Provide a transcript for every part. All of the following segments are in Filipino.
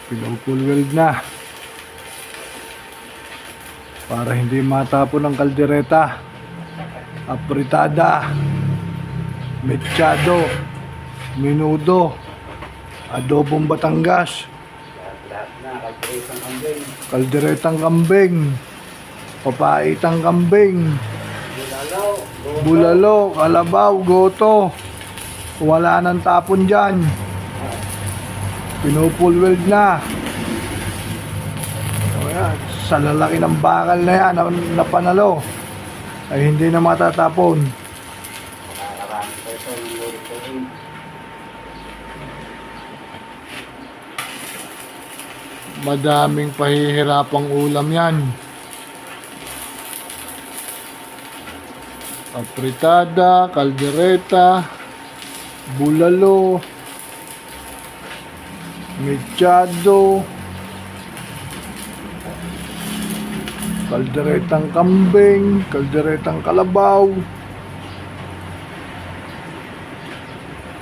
Pinupul weld na para hindi matapon ng kaldereta. Apritada, mechado, menudo, adobong Batangas, Lahat na, kalderetang kambing. kalderetang kambing, papaitang kambing, Bulalo. bulalo, kalabaw, goto. Wala nang tapon dyan. Pinupul weld na. O yan, sa lalaki ng bakal na yan na panalo ay hindi na matatapon. Nakakarami ko ito ng lori ko rin. Madaming pahihirapang ulam yan. Apritada, kaldereta, bulalo, mechado, kalderetang kambing, kalderetang kalabaw,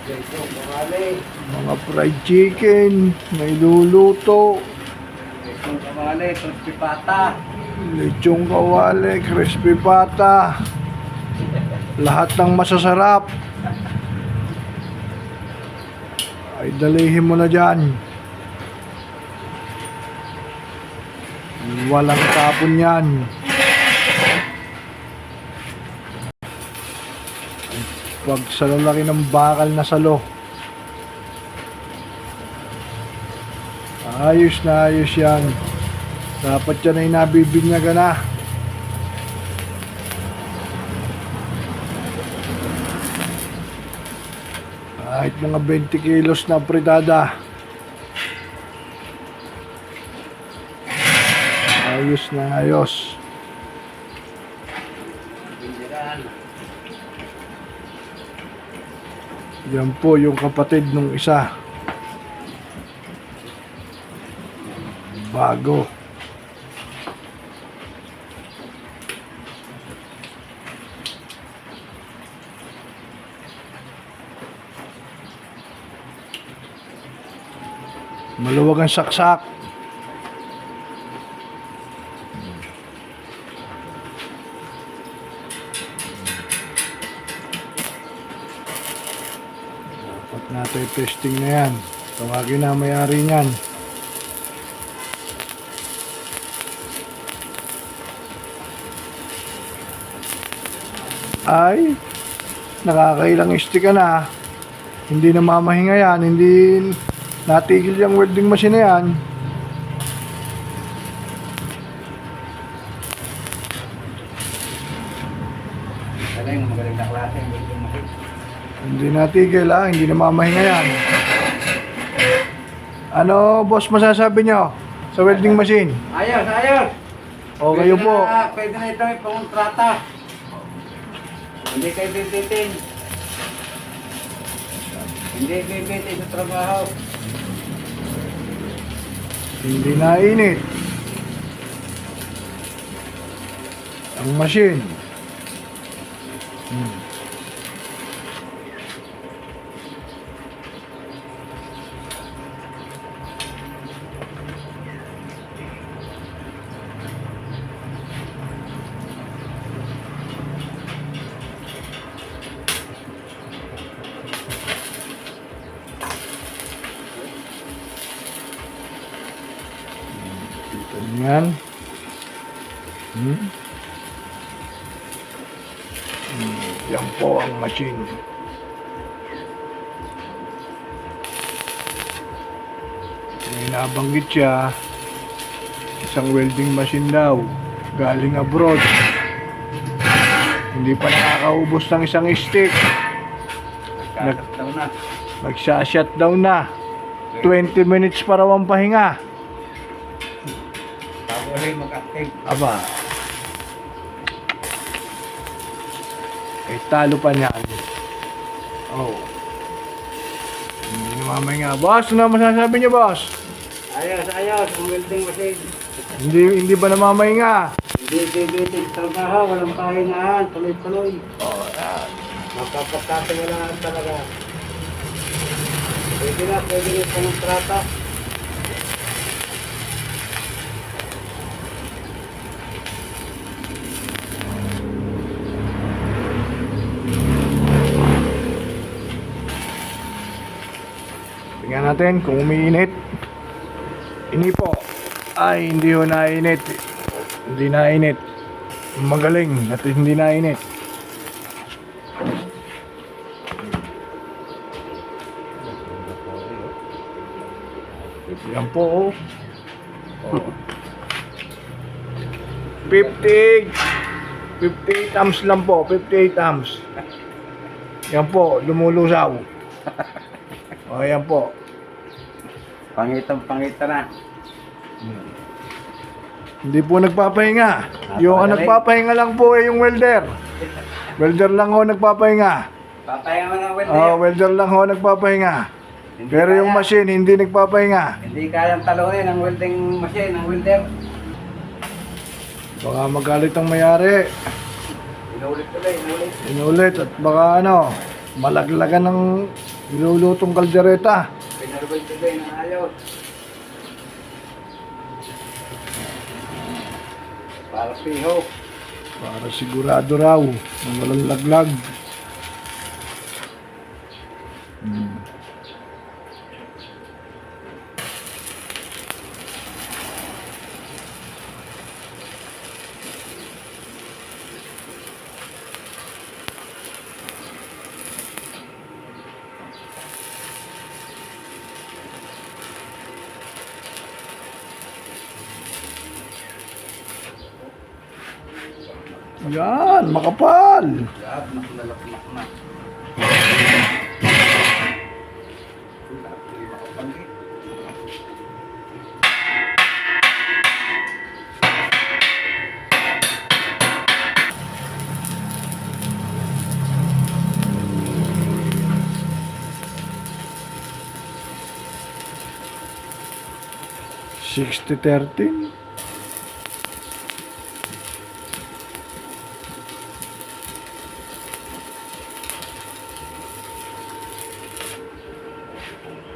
Ito, kamali. mga fried chicken na iluluto, Ito, kamali. Crispy pata. lechong kawali, crispy pata, lahat ng masasarap ay dalihin mo na dyan. Walang tapon yan. Pag sa lalaki ng bakal na salo, ayos na ayos yan. Dapat yan ay nabibinyagan na. Kahit mga 20 kilos na apritada, ayos na ayos. Bindiran. Yan po yung kapatid nung isa. Bago. Maluwag ang saksak. Dapat natin testing na yan. Tawagin na may-ari niyan. Ay, nakakailang stick ka na. Hindi na mamahinga yan. Hindi natigil yung welding machine na yan. Magaling na klase. Magaling makit. Hindi natigil ha. Hindi na mamahinga yan. Ano, boss, masasabi nyo sa welding machine? Ayos, ayos. O kayo po. Pwede na ito may pangontrata. Hindi kayo bibitin. Hindi bibitin sa trabaho. Hindi na init ang machine. Kita niyo yan. Yan po ang machine. May nabanggit siya, isang welding machine daw, galing abroad. Hindi pa nakakaubos ng isang stick. Nagkakataw na. Magsa-shutdown na. 20 minutes para ang pahinga. Bago rin mag-active. Aba. Eh, talo pa niyan. Oh. Hindi namamahinga. Boss, ano masasabi niyo, boss? Ayos, ayos. Ang welding machine. Hindi ba namamahinga? Hindi bibitin sa trabaho. Walang pahingahan. Tuloy-tuloy. Oh, yan. Mapapagkatiwalaan talaga. Pwede na pangontrata. natin kung umiinit. Ini po ay hindi ho nainit. Hindi nainit. Magaling at hindi nainit. Yan po. 58 amps lang po. 58 amps. Yan po, lumulusaw. O, yan po. Pangitang-pangita na. Hindi po nagpapahinga. Yung nagpapahinga lang po ay yung welder. Welder lang ho nagpapahinga. Papahinga mo ng welder. Welder lang ho nagpapahinga. Hindi Pero yung kaya. machine hindi nagpapahinga. Hindi kayang talunin ang welding machine, ang welder. Baka magalit ang mayari. Inulit tuloy, inulit. Inulit at baka malaglagan ng nilulutong kaldereta. Pinarugod tuloy ng ayaw. Para piho. Para sigurado raw na walang laglag. Yan, makapal. Gab, nakulalak na. Sixty 13.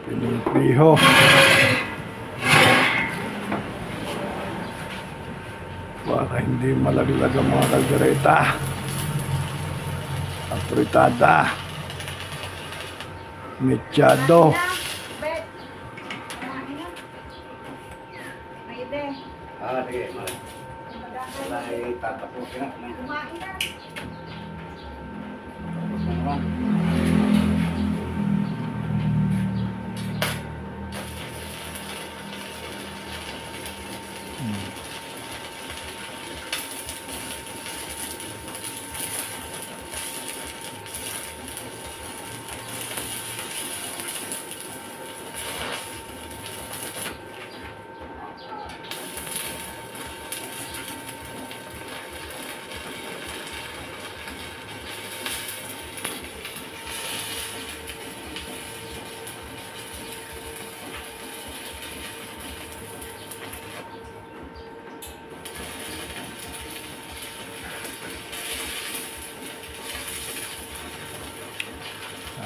Pinipiho. Para hindi malaglag ang mga kaldereta. Apritada. Mechado. Bet. Kumain na. Pwede. Sige, wala tatapusin na. Kumain na. Tapos na naman.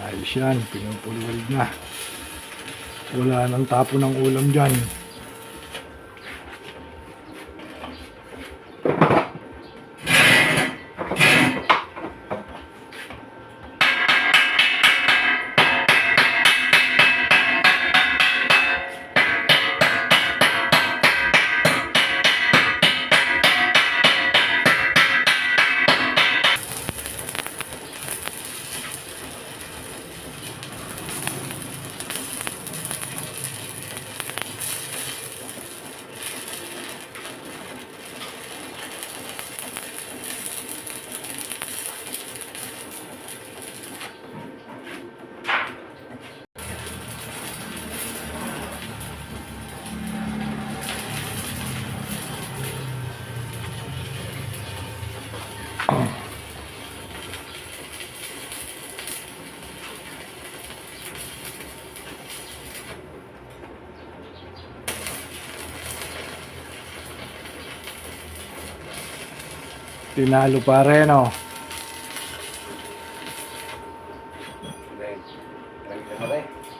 Ayos yan, pinupulweld na. Wala nang tapo ng ulam dyan. Tinalo pa rin, oh.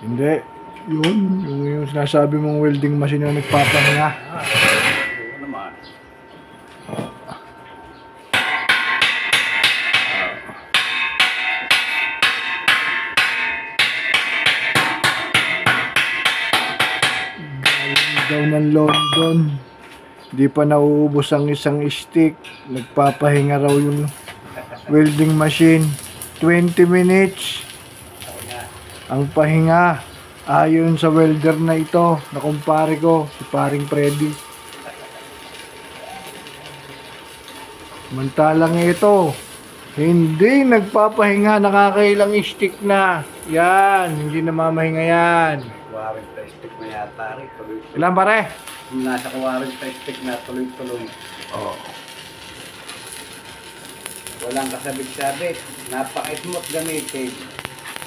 Hindi. Yung sinasabi mong welding machine na nagpapahinga. Oo naman. ng London. Di pa nauubos ang isang stick. Nagpapahinga raw yung welding machine. 20 minutes ang pahinga. Ayon sa welder na ito, na kumpare ko, si paring Freddy. Mantalang ito, hindi nagpapahinga, nakakailang stick na. Yan, hindi na mamahinga yan. 40 stick na yata rin. Tuloy-tuloy. Ilan pare? Nasa 40 stick na tuloy-tuloy. Oh. Walang kasabit-sabit. Napaka-smooth gamitin.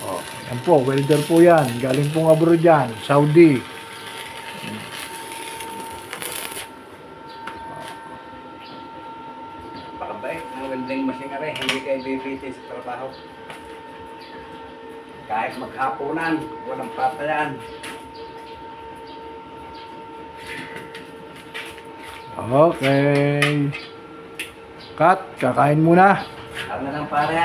Oh. Yan po, welder po yan. Galing pong abroad yan, Saudi. Pakabait ang welding machine nga rin. Hindi kayo bibiti sa trabaho. Kahit maghapunan, walang patayan. Okay. Cut, kakain muna. Ano na lang pare yan.